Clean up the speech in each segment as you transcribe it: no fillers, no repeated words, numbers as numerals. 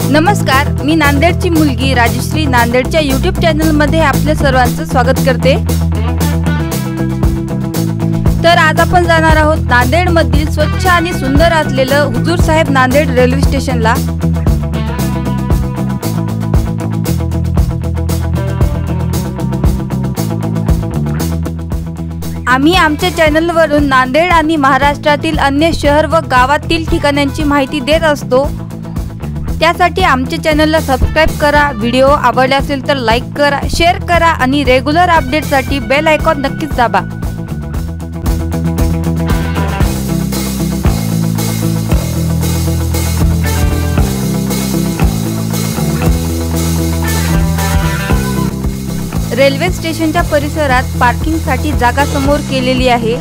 नमस्कार, मी नांदेडची मुलगी राजश्री नांदेडच्या YouTube चॅनल मध्ये आपल्या सर्वांचं स्वागत करते। तर आज आपण जाणार आहोत नांदेड मधील स्वच्छ आणि सुंदर असलेलं हुजूर साहेब नांदेड रेल्वे स्टेशनला। आम्ही आमच्या चॅनल वरून नांदेड आणि महाराष्ट्रातील अन्य शहर व गावातील ठिकाणांची माहिती देत असतो। त्यासाठी आमच्या चॅनलला सबस्क्राइब करा, व्हिडिओ आवडले असेल तर लाईक करा, शेअर करा आणि रेग्युलर अपडेटसाठी बेल आयकॉन नक्कीच दाबा। रेल्वे स्टेशनच्या परिसरात पार्किंगसाठी जागा समोर केलेली आहे।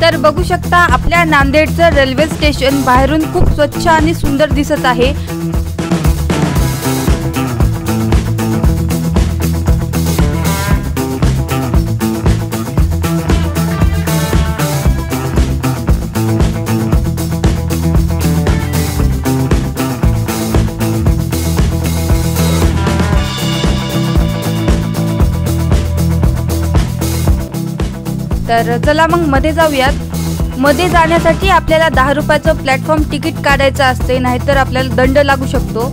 तर बघू शकता आपल्या नांदेडचं रेल्वे स्टेशन बाहेरून खूप स्वच्छ आणि सुंदर दिसत आहे। तर चला मग मध्ये जाऊयात। मध्ये जाण्यासाठी आपल्याला 10 रुपयाचं प्लॅटफॉर्म तिकीट काढायचं असते, नाहीतर आपल्याला दंड लागू शकतो।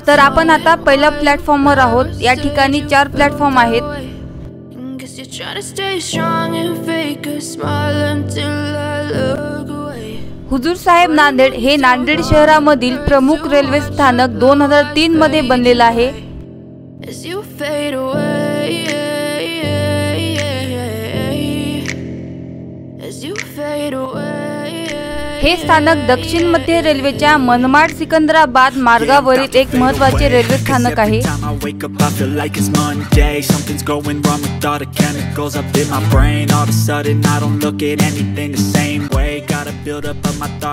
तर आपण आता पहिल्या प्लॅटफॉर्मवर आहोत। या ठिकाणी 4 प्लॅटफॉर्म आहेत। हुजूर साहेब नांदेड हे नांदेड शहरामधील प्रमुख रेल्वे स्थानक 2003 मध्ये बनलेलं आहे। हे स्थानक दक्षिण मध्य रेल्वेच्या मनमाड सिकंदराबाद मार्गावरील एक महत्त्वाचे रेल्वे स्थानक आहे।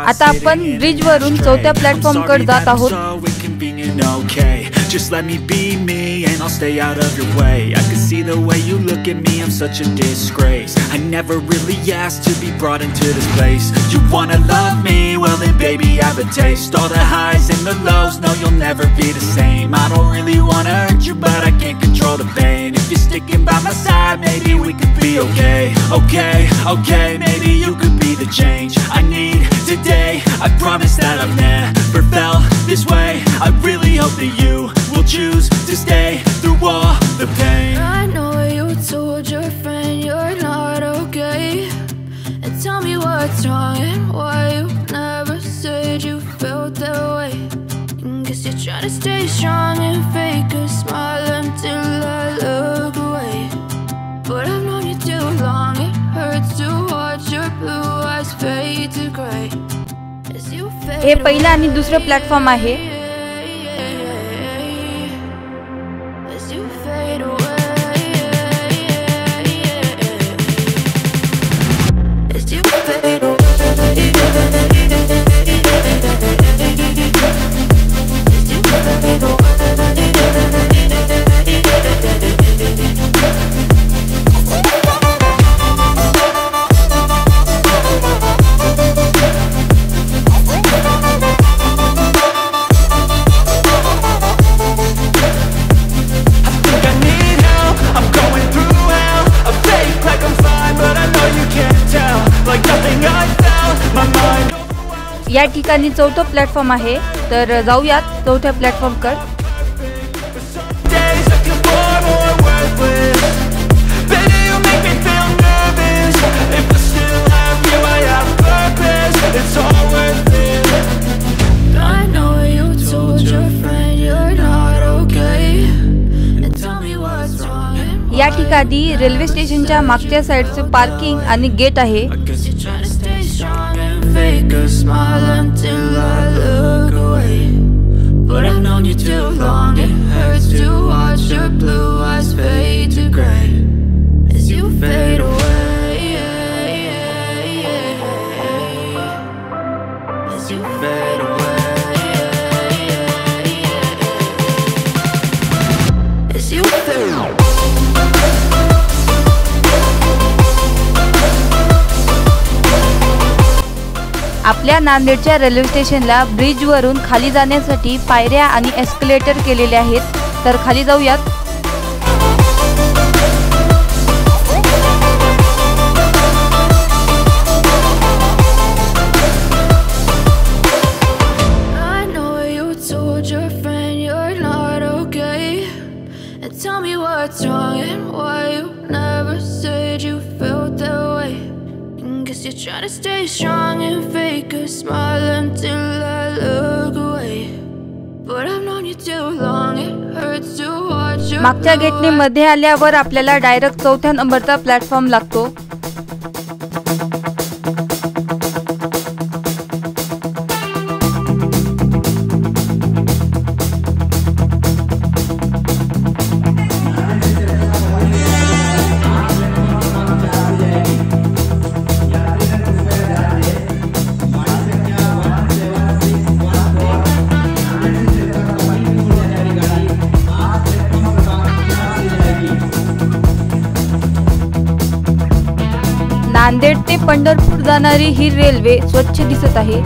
आता आपण ब्रिज वरून 4थ्या प्लॅटफॉर्म कडे जात आहोत। Just let me be me and I'll stay out of your way. I can see the way you look at me, I'm such a disgrace. I never really asked to be brought into this place. You wanna love me? Well then baby I have a taste. All the highs and the lows, no you'll never be the same. I don't really wanna hurt you but I can't control the pain. If you're sticking by my side, maybe we could be okay. Okay, maybe you could be the change I need today. I promise that I've never felt this way. I really hope that you will choose to stay through all the pain. I know you told your friend you're not okay, and tell me what's wrong and why you never said you felt that way. Guess you're trying to stay strong and fake a smile until I look away, but I've known you too long. It hurts to watch your blue eyes fade to gray as you fade. हे पहिला आणि दुसरा platform आहे। या ठिकाणी 4थं platform आहे। तर जाऊयात 4थ्या प्लॅटफॉर्म कडे। या ठिकाणी रेल्वे स्टेशनच्या मागच्या साइडचे पार्किंग आणि गेट आहे। आपल्या नांदेडच्या रेल्वे स्टेशनला ब्रिज वरून खाली जाण्यासाठी पायऱ्या आणि एस्केलेटर केलेले आहेत, तर खाली जाऊयात। Try to stay strong and fake a smile until I look away. But I've known you too long, it hurts to watch you. मागच्या गेटने मध्ये आल्यावर आपल्याला डायरेक्ट 4थ्या नंबरचा प्लॅटफॉर्म लागतो। नांदेड ते पंढरपूर जाणारी ही रेल्वे स्वच्छ दिसत आहे।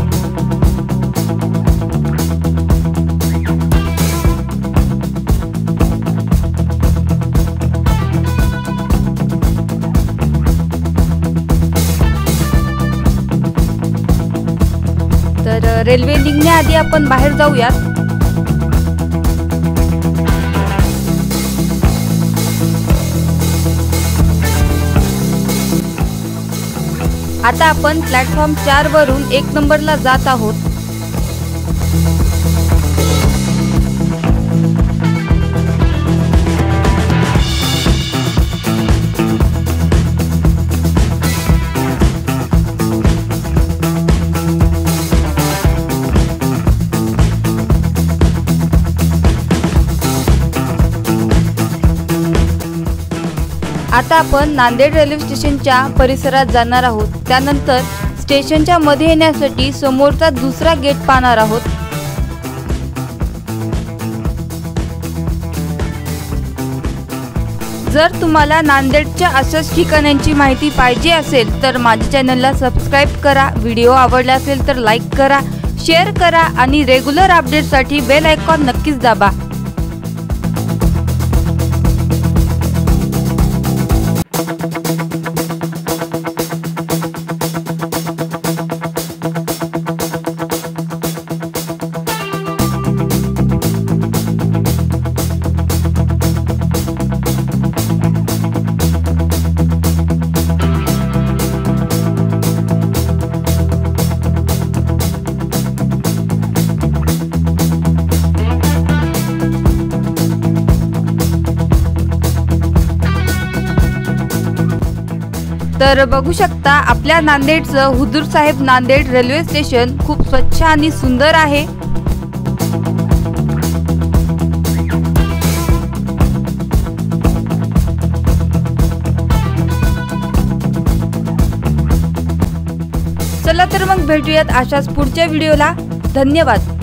तर रेल्वे निघण्याआधी आपण बाहेर जाऊयात। आता आपण प्लॅटफॉर्म 4 वरून 1 नंबरला जात आहोत। आता आपण नांदेड रेल्वे स्टेशनच्या परिसरात जाणार आहोत। त्यानंतर स्टेशनच्या मध्ये येण्यासाठी समोरचा दुसरा गेट पाहणार आहोत। जर तुम्हाला नांदेडच्या अशाच ठिकाणांची माहिती पाहिजे असेल तर माझ्या चॅनलला सबस्क्राइब करा, व्हिडिओ आवडला असेल तर लाईक करा, शेअर करा आणि रेग्युलर अपडेटसाठी बेल आयकॉन नक्कीच दाबा। तर बघू शकता आपल्या नांदेडचं हुजूर साहेब नांदेड रेल्वे स्टेशन खूप स्वच्छ आणि सुंदर आहे। चला तर मग भेटूयात अशाच पुढच्या व्हिडिओला। धन्यवाद।